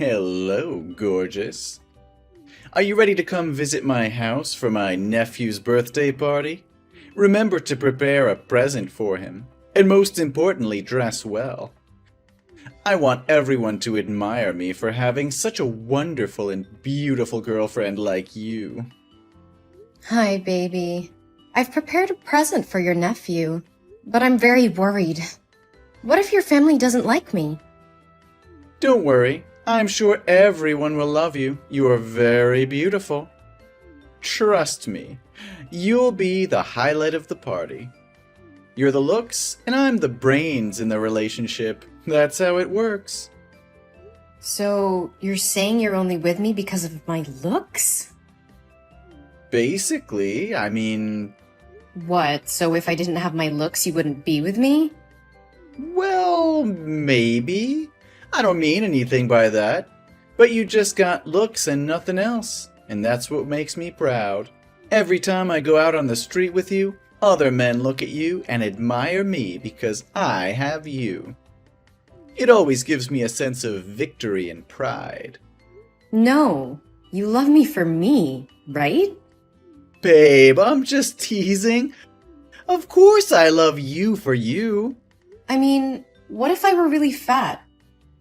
Hello, gorgeous. Are you ready to come visit my house for my nephew's birthday party? Remember to prepare a present for him, and most importantly, dress well. I want everyone to admire me for having such a wonderful and beautiful girlfriend like you. Hi, baby. I've prepared a present for your nephew, but I'm very worried. What if your family doesn't like me? Don't worry, I'm sure everyone will love you. You are very beautiful. Trust me, you'll be the highlight of the party. You're the looks, and I'm the brains in the relationship. That's how it works. So, you're saying you're only with me because of my looks? Basically, I mean... What, so if I didn't have my looks, you wouldn't be with me? Well, maybe. I don't mean anything by that. But you just got looks and nothing else. And that's what makes me proud. Every time I go out on the street with you, other men look at you and admire me because I have you. It always gives me a sense of victory and pride. No, you love me for me, right? Babe, I'm just teasing. Of course I love you for you. I mean, what if I were really fat?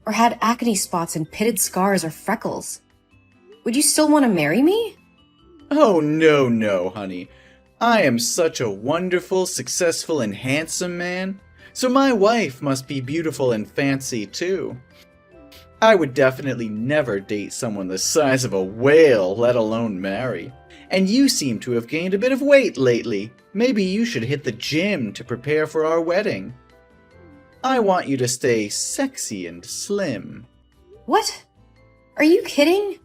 Or had acne spots and pitted scars or freckles? Would you still want to marry me? Oh, no, honey. I am such a wonderful, successful, and handsome man, so my wife must be beautiful and fancy too. I would definitely never date someone the size of a whale, let alone marry. And you seem to have gained a bit of weight lately. Maybe you should hit the gym to prepare for our wedding. I want you to stay sexy and slim. What? Are you kidding?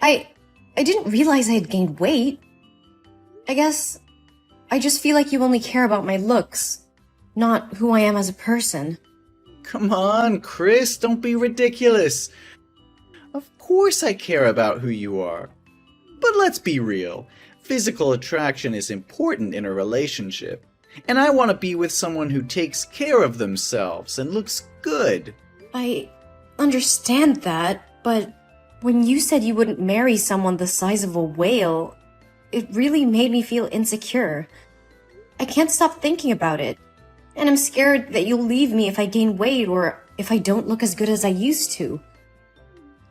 I didn't realize I had gained weight. I guess I just feel like you only care about my looks, not who I am as a person. Come on, Chris, don't be ridiculous. Of course I care about who you are. But let's be real. Physical attraction is important in a relationship. And I want to be with someone who takes care of themselves and looks good. I understand that, but when you said you wouldn't marry someone the size of a whale, it really made me feel insecure. I can't stop thinking about it. And I'm scared that you'll leave me if I gain weight or if I don't look as good as I used to.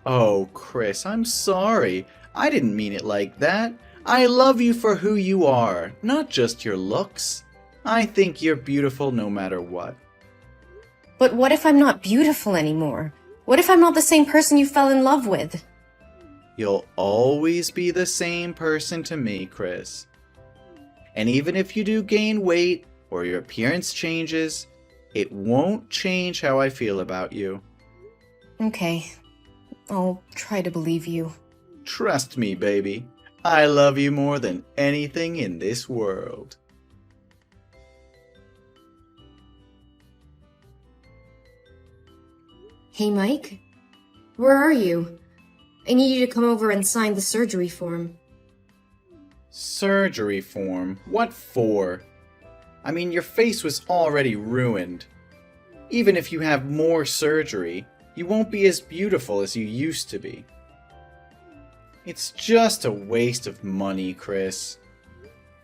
Oh, Chris, I'm sorry. I didn't mean it like that. I love you for who you are, not just your looks. I think you're beautiful no matter what. But what if I'm not beautiful anymore? What if I'm not the same person you fell in love with? You'll always be the same person to me, Chris. And even if you do gain weight or your appearance changes, it won't change how I feel about you. Okay, I'll try to believe you. Trust me, baby. I love you more than anything in this world. Hey, Mike? Where are you? I need you to come over and sign the surgery form. Surgery form? What for? I mean, your face was already ruined. Even if you have more surgery, you won't be as beautiful as you used to be. It's just a waste of money, Chris.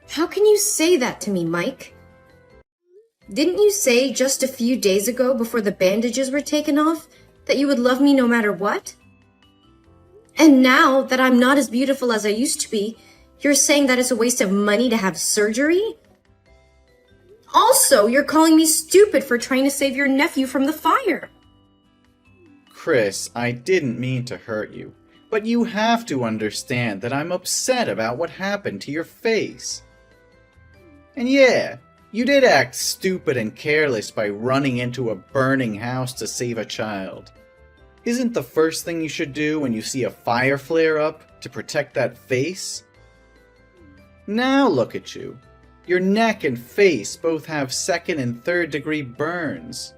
How can you say that to me, Mike? Didn't you say just a few days ago before the bandages were taken off that you would love me no matter what? And now that I'm not as beautiful as I used to be, you're saying that it's a waste of money to have surgery? Also, you're calling me stupid for trying to save your nephew from the fire. Chris, I didn't mean to hurt you, but you have to understand that I'm upset about what happened to your face. And yeah, you did act stupid and careless by running into a burning house to save a child. Isn't the first thing you should do when you see a fire flare up to protect that face? Now look at you. Your neck and face both have 2nd and 3rd degree burns.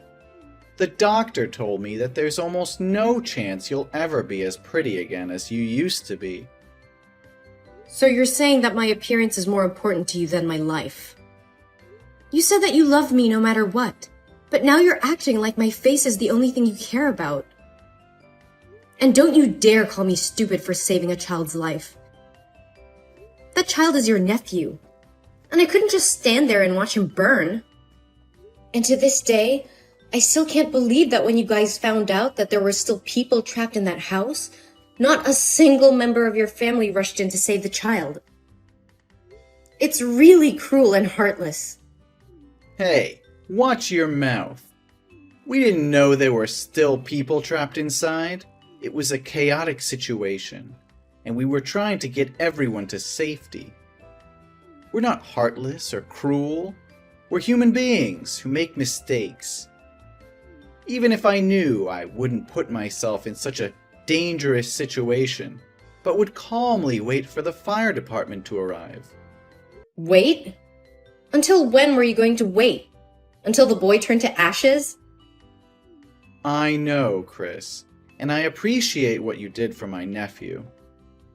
The doctor told me that there's almost no chance you'll ever be as pretty again as you used to be. So you're saying that my appearance is more important to you than my life? You said that you love me no matter what, but now you're acting like my face is the only thing you care about. And don't you dare call me stupid for saving a child's life. That child is your nephew, and I couldn't just stand there and watch him burn. And to this day, I still can't believe that when you guys found out that there were still people trapped in that house, not a single member of your family rushed in to save the child. It's really cruel and heartless. Hey, watch your mouth. We didn't know there were still people trapped inside. It was a chaotic situation, and we were trying to get everyone to safety. We're not heartless or cruel. We're human beings who make mistakes. Even if I knew, I wouldn't put myself in such a dangerous situation, but would calmly wait for the fire department to arrive. Wait? Until when were you going to wait? Until the boy turned to ashes? I know, Chris, and I appreciate what you did for my nephew.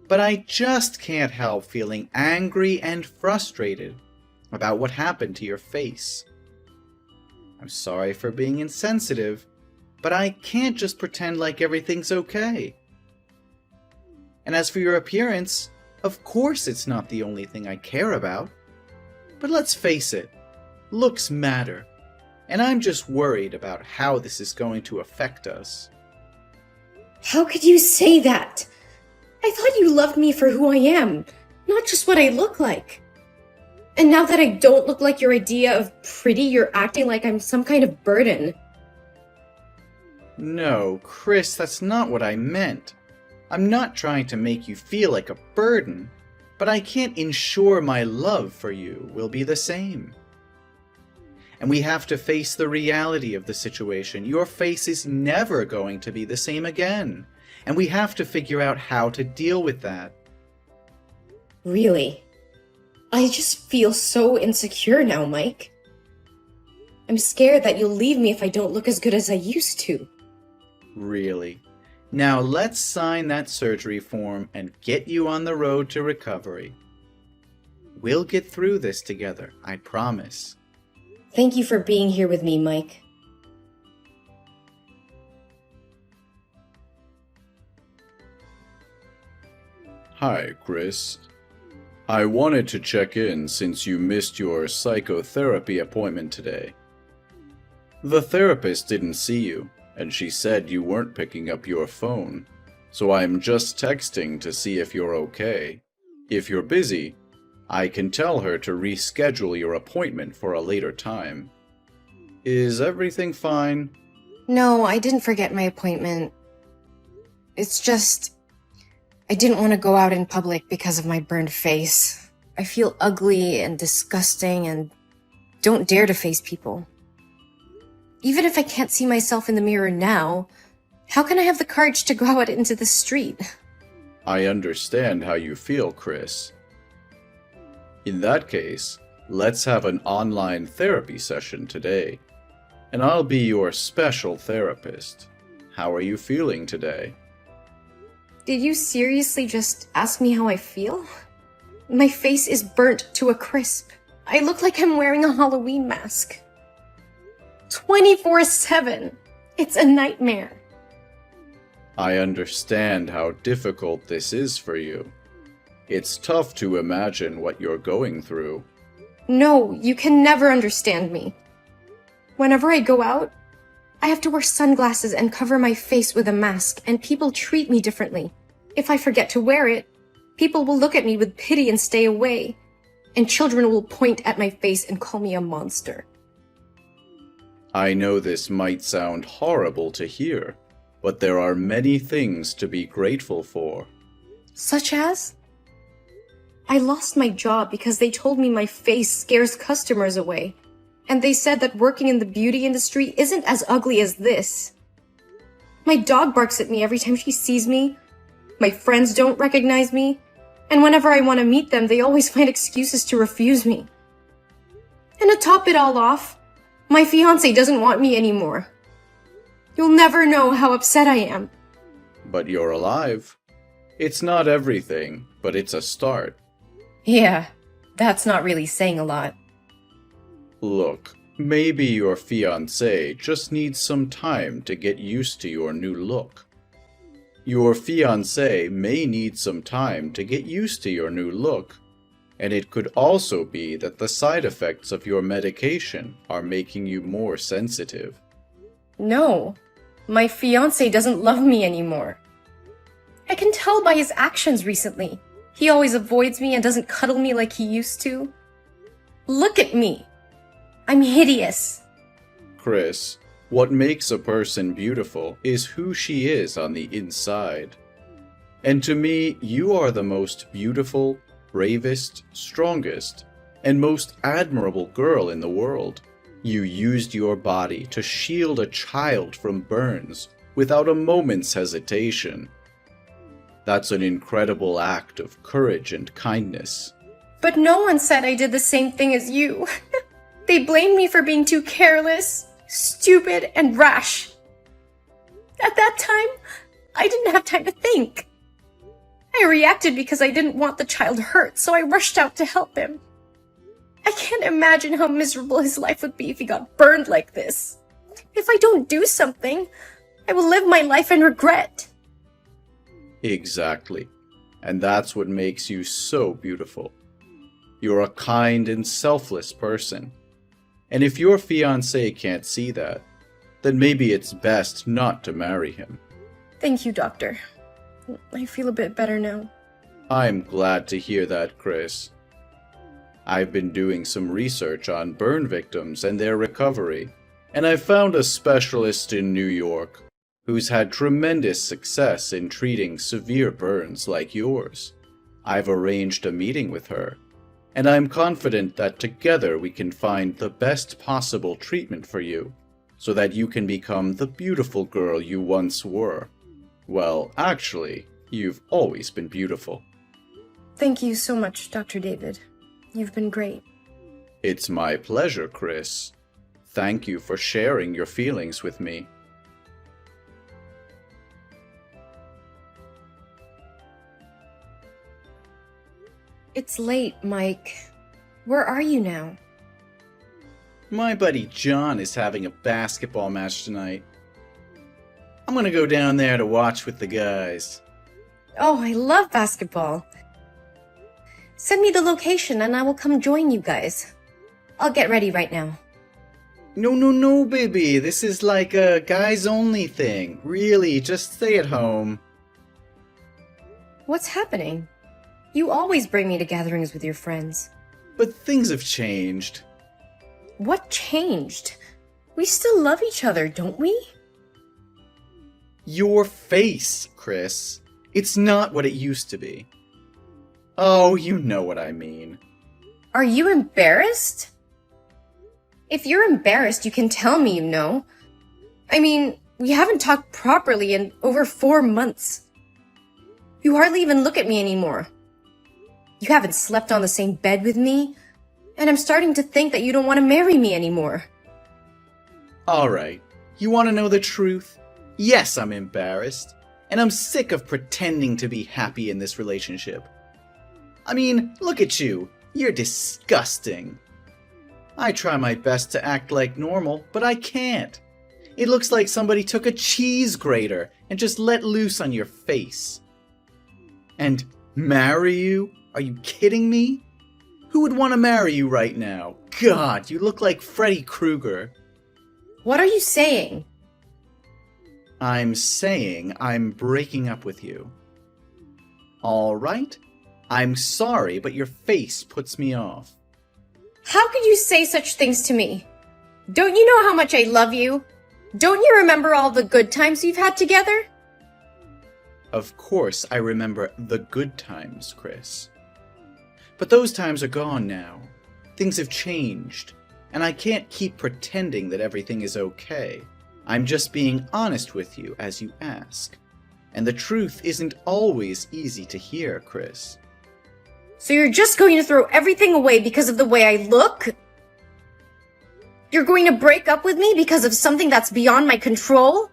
But I just can't help feeling angry and frustrated about what happened to your face. I'm sorry for being insensitive, but I can't just pretend like everything's okay. And as for your appearance, of course it's not the only thing I care about. But let's face it, looks matter, and I'm just worried about how this is going to affect us. How could you say that? I thought you loved me for who I am, not just what I look like. And now that I don't look like your idea of pretty, you're acting like I'm some kind of burden. No, Chris, that's not what I meant. I'm not trying to make you feel like a burden, but I can't ensure my love for you will be the same. And we have to face the reality of the situation. Your face is never going to be the same again, and we have to figure out how to deal with that. Really? I just feel so insecure now, Mike. I'm scared that you'll leave me if I don't look as good as I used to. Really? Now let's sign that surgery form and get you on the road to recovery. We'll get through this together, I promise. Thank you for being here with me, Mike. Hi, Chris. I wanted to check in since you missed your psychotherapy appointment today. The therapist didn't see you, and she said you weren't picking up your phone, so I'm just texting to see if you're okay. If you're busy, I can tell her to reschedule your appointment for a later time. Is everything fine? No, I didn't forget my appointment. It's just, I didn't want to go out in public because of my burned face. I feel ugly and disgusting and don't dare to face people. Even if I can't see myself in the mirror now, how can I have the courage to go out into the street? I understand how you feel, Chris. In that case, let's have an online therapy session today, and I'll be your special therapist. How are you feeling today? Did you seriously just ask me how I feel? My face is burnt to a crisp. I look like I'm wearing a Halloween mask. 24/7. It's a nightmare. I understand how difficult this is for you. It's tough to imagine what you're going through. No, you can never understand me. Whenever I go out, I have to wear sunglasses and cover my face with a mask, and people treat me differently. If I forget to wear it, people will look at me with pity and stay away, and children will point at my face and call me a monster. I know this might sound horrible to hear, but there are many things to be grateful for. Such as? I lost my job because they told me my face scares customers away, and they said that working in the beauty industry isn't as ugly as this. My dog barks at me every time she sees me, my friends don't recognize me, and whenever I want to meet them, they always find excuses to refuse me. And to top it all off, my fiancé doesn't want me anymore. You'll never know how upset I am. But you're alive. It's not everything, but it's a start. Yeah, that's not really saying a lot. Look, maybe your fiancé just needs some time to get used to your new look. Your fiancé may need some time to get used to your new look, and it could also be that the side effects of your medication are making you more sensitive. No, my fiancé doesn't love me anymore. I can tell by his actions recently. He always avoids me and doesn't cuddle me like he used to. Look at me. I'm hideous. Chris, what makes a person beautiful is who she is on the inside. And to me, you are the most beautiful, bravest, strongest, and most admirable girl in the world. You used your body to shield a child from burns without a moment's hesitation. That's an incredible act of courage and kindness. But no one said I did the same thing as you. They blamed me for being too careless, stupid, and rash. At that time, I didn't have time to think. I reacted because I didn't want the child hurt, so I rushed out to help him. I can't imagine how miserable his life would be if he got burned like this. If I don't do something, I will live my life in regret. Exactly. And that's what makes you so beautiful. You're a kind and selfless person. And if your fiancé can't see that, then maybe it's best not to marry him. Thank you, Doctor. I feel a bit better now. I'm glad to hear that, Chris. I've been doing some research on burn victims and their recovery, and I found a specialist in New York who's had tremendous success in treating severe burns like yours. I've arranged a meeting with her, and I'm confident that together we can find the best possible treatment for you, so that you can become the beautiful girl you once were. Well, actually, you've always been beautiful. Thank you so much, Dr. David. You've been great. It's my pleasure, Chris. Thank you for sharing your feelings with me. It's late, Mike. Where are you now? My buddy John is having a basketball match tonight. I'm gonna go down there to watch with the guys. Oh, I love basketball. Send me the location and I will come join you guys. I'll get ready right now. No, baby. This is like a guys-only thing. Really, just stay at home. What's happening? You always bring me to gatherings with your friends. But things have changed. What changed? We still love each other, don't we? Your face, Chris. It's not what it used to be. Oh, you know what I mean. Are you embarrassed? If you're embarrassed, you can tell me, you know. I mean, we haven't talked properly in over 4 months. You hardly even look at me anymore. You haven't slept on the same bed with me, and I'm starting to think that you don't want to marry me anymore. Alright, you want to know the truth? Yes, I'm embarrassed, and I'm sick of pretending to be happy in this relationship. I mean, look at you. You're disgusting. I try my best to act like normal, but I can't. It looks like somebody took a cheese grater and just let loose on your face. And marry you? Are you kidding me? Who would want to marry you right now? God, you look like Freddy Krueger. What are you saying? I'm saying I'm breaking up with you. All right? I'm sorry, but your face puts me off. How could you say such things to me? Don't you know how much I love you? Don't you remember all the good times we've had together? Of course I remember the good times, Chris. But those times are gone now. Things have changed, and I can't keep pretending that everything is okay. I'm just being honest with you as you ask. And the truth isn't always easy to hear, Chris. So you're just going to throw everything away because of the way I look? You're going to break up with me because of something that's beyond my control?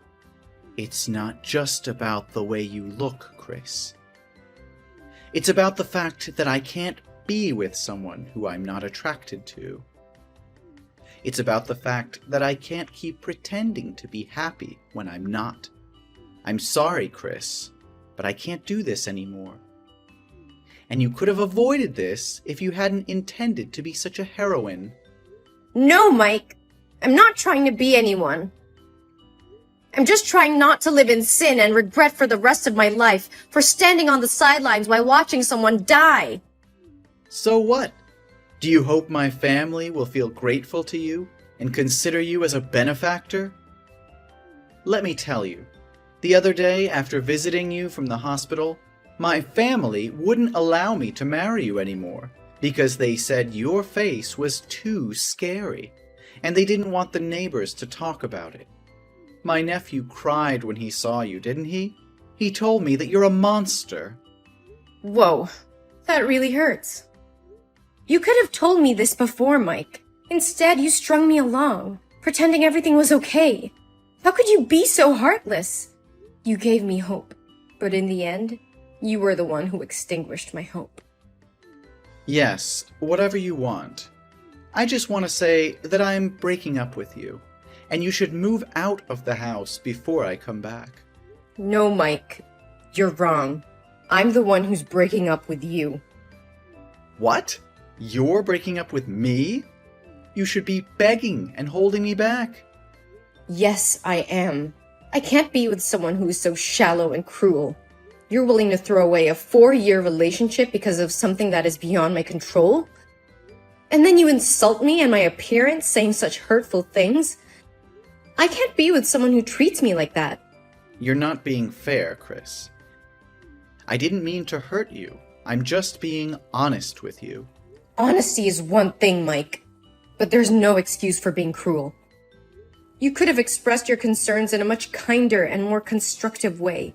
It's not just about the way you look, Chris. It's about the fact that I can't be with someone who I'm not attracted to. It's about the fact that I can't keep pretending to be happy when I'm not. I'm sorry, Chris. but I can't do this anymore. And you could have avoided this if you hadn't intended to be such a heroine. No, Mike. I'm not trying to be anyone. I'm just trying not to live in sin and regret for the rest of my life for standing on the sidelines while watching someone die. So what? Do you hope my family will feel grateful to you and consider you as a benefactor? Let me tell you, the other day after visiting you from the hospital, my family wouldn't allow me to marry you anymore because they said your face was too scary, and they didn't want the neighbors to talk about it. My nephew cried when he saw you, didn't he? He told me that you're a monster. Whoa, that really hurts. You could have told me this before, Mike. Instead, you strung me along, pretending everything was okay. How could you be so heartless? You gave me hope, but in the end, you were the one who extinguished my hope. Yes, whatever you want. I just want to say that I'm breaking up with you, and you should move out of the house before I come back. No, Mike. You're wrong. I'm the one who's breaking up with you. What? You're breaking up with me? You should be begging and holding me back. Yes, I am. I can't be with someone who is so shallow and cruel. You're willing to throw away a 4-year relationship because of something that is beyond my control? And then you insult me and my appearance, saying such hurtful things? I can't be with someone who treats me like that. You're not being fair, Chris. I didn't mean to hurt you. I'm just being honest with you. Honesty is one thing, Mike, but there's no excuse for being cruel. You could have expressed your concerns in a much kinder and more constructive way,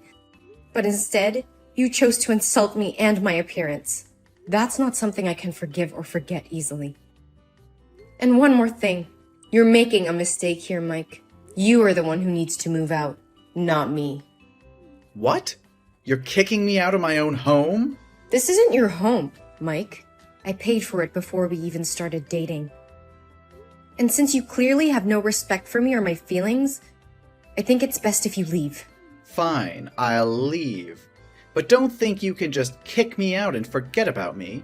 but instead, you chose to insult me and my appearance. That's not something I can forgive or forget easily. And one more thing. You're making a mistake here, Mike. You are the one who needs to move out, not me. What? You're kicking me out of my own home? This isn't your home, Mike. I paid for it before we even started dating. And since you clearly have no respect for me or my feelings, I think it's best if you leave. Fine, I'll leave. But don't think you can just kick me out and forget about me.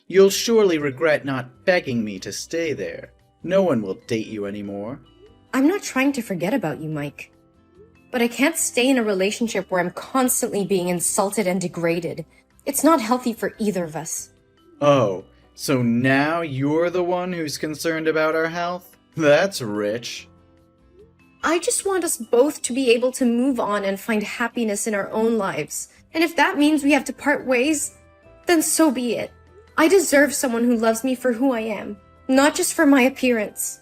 You'll surely regret not begging me to stay there. No one will date you anymore. I'm not trying to forget about you, Mike. But I can't stay in a relationship where I'm constantly being insulted and degraded. It's not healthy for either of us. Oh, so now you're the one who's concerned about our health? That's rich. I just want us both to be able to move on and find happiness in our own lives. And if that means we have to part ways, then so be it. I deserve someone who loves me for who I am, not just for my appearance.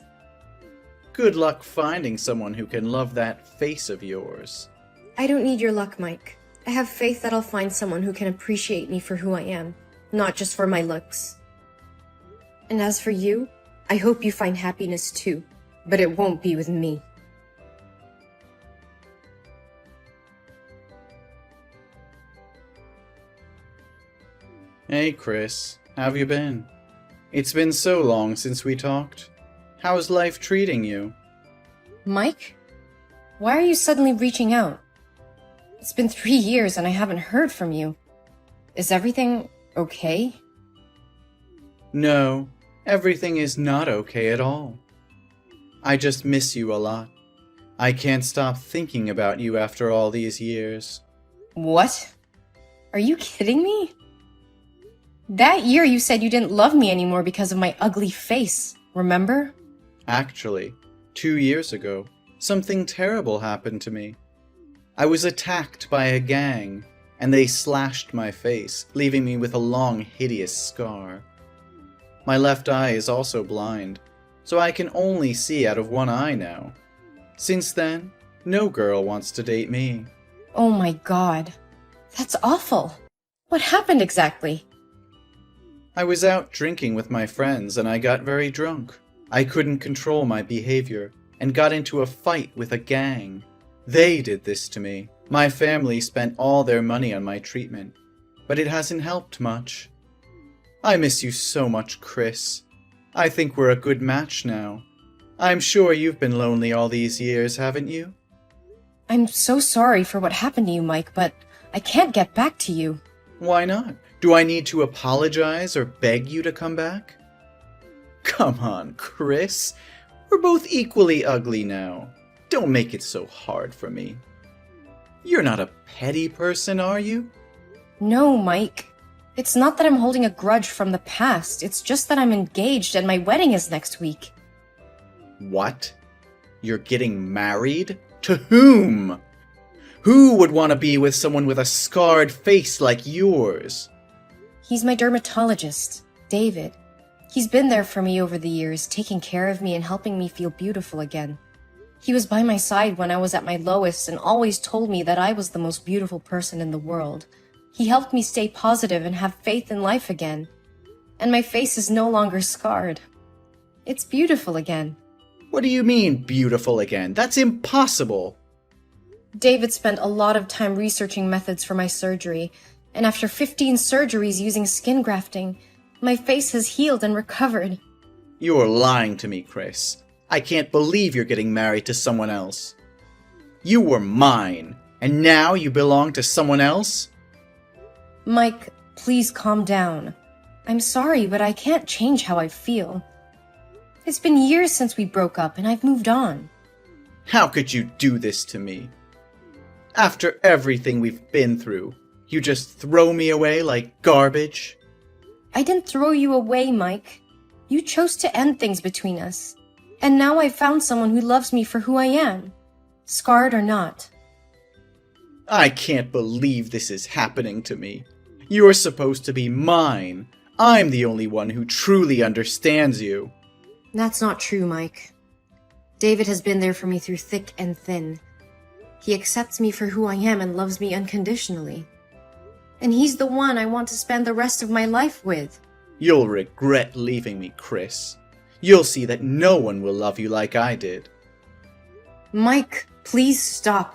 Good luck finding someone who can love that face of yours. I don't need your luck, Mike. I have faith that I'll find someone who can appreciate me for who I am, not just for my looks. And as for you, I hope you find happiness too, but it won't be with me. Hey, Chris. How've you been? It's been so long since we talked. How's life treating you? Mike? Why are you suddenly reaching out? It's been 3 years and I haven't heard from you. Is everything okay? No, everything is not okay at all. I just miss you a lot. I can't stop thinking about you after all these years. What? Are you kidding me? That year you said you didn't love me anymore because of my ugly face, remember? Actually, 2 years ago, something terrible happened to me. I was attacked by a gang, and they slashed my face, leaving me with a long, hideous scar. My left eye is also blind, so I can only see out of one eye now. Since then, no girl wants to date me. Oh my god. That's awful. What happened exactly? I was out drinking with my friends and I got very drunk. I couldn't control my behavior and got into a fight with a gang. They did this to me. My family spent all their money on my treatment, but it hasn't helped much. I miss you so much, Chris. I think we're a good match now. I'm sure you've been lonely all these years, haven't you? I'm so sorry for what happened to you, Mike, but I can't get back to you. Why not? Do I need to apologize or beg you to come back? Come on, Chris. We're both equally ugly now. Don't make it so hard for me. You're not a petty person, are you? No, Mike. It's not that I'm holding a grudge from the past. It's just that I'm engaged and my wedding is next week. What? You're getting married? To whom? Who would want to be with someone with a scarred face like yours? He's my dermatologist, David. He's been there for me over the years, taking care of me and helping me feel beautiful again. He was by my side when I was at my lowest and always told me that I was the most beautiful person in the world. He helped me stay positive and have faith in life again. And my face is no longer scarred. It's beautiful again. What do you mean, beautiful again? That's impossible. David spent a lot of time researching methods for my surgery, and after 15 surgeries using skin grafting, my face has healed and recovered. You're lying to me, Chris. I can't believe you're getting married to someone else. You were mine, and now you belong to someone else? Mike, please calm down. I'm sorry, but I can't change how I feel. It's been years since we broke up, and I've moved on. How could you do this to me? After everything we've been through, you just throw me away like garbage? I didn't throw you away, Mike. You chose to end things between us. And now I've found someone who loves me for who I am, scarred or not. I can't believe this is happening to me. You're supposed to be mine. I'm the only one who truly understands you. That's not true, Mike. David has been there for me through thick and thin. He accepts me for who I am and loves me unconditionally. And he's the one I want to spend the rest of my life with. You'll regret leaving me, Chris. You'll see that no one will love you like I did. Mike, please stop.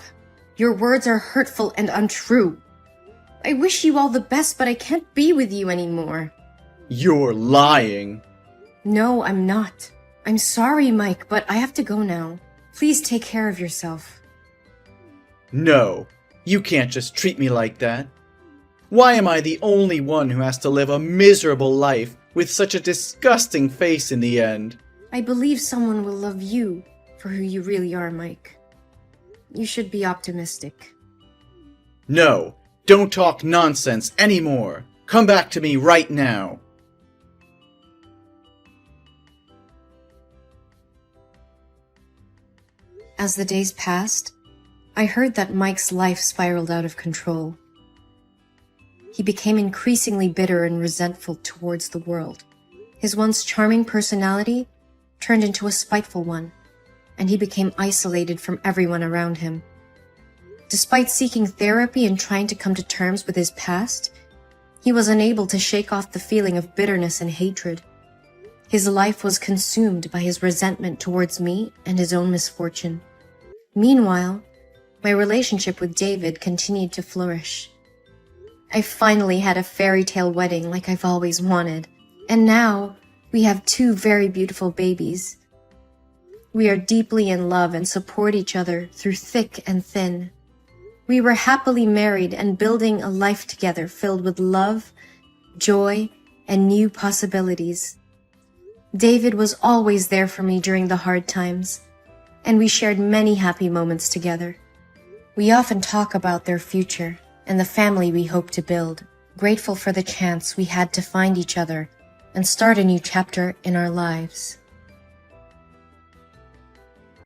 Your words are hurtful and untrue. I wish you all the best, but I can't be with you anymore. You're lying. No, I'm not. I'm sorry, Mike, but I have to go now. Please take care of yourself. No, you can't just treat me like that. Why am I the only one who has to live a miserable life with such a disgusting face in the end? I believe someone will love you for who you really are, Mike. You should be optimistic. No, don't talk nonsense anymore. Come back to me right now. As the days passed, I heard that Mike's life spiraled out of control. He became increasingly bitter and resentful towards the world. His once charming personality turned into a spiteful one, and he became isolated from everyone around him. Despite seeking therapy and trying to come to terms with his past, he was unable to shake off the feeling of bitterness and hatred. His life was consumed by his resentment towards me and his own misfortune. Meanwhile, my relationship with David continued to flourish. I finally had a fairy tale wedding like I've always wanted, and now we have 2 very beautiful babies. We are deeply in love and support each other through thick and thin. We were happily married and building a life together filled with love, joy, and new possibilities. David was always there for me during the hard times, and we shared many happy moments together. We often talk about their future and the family we hope to build, grateful for the chance we had to find each other and start a new chapter in our lives.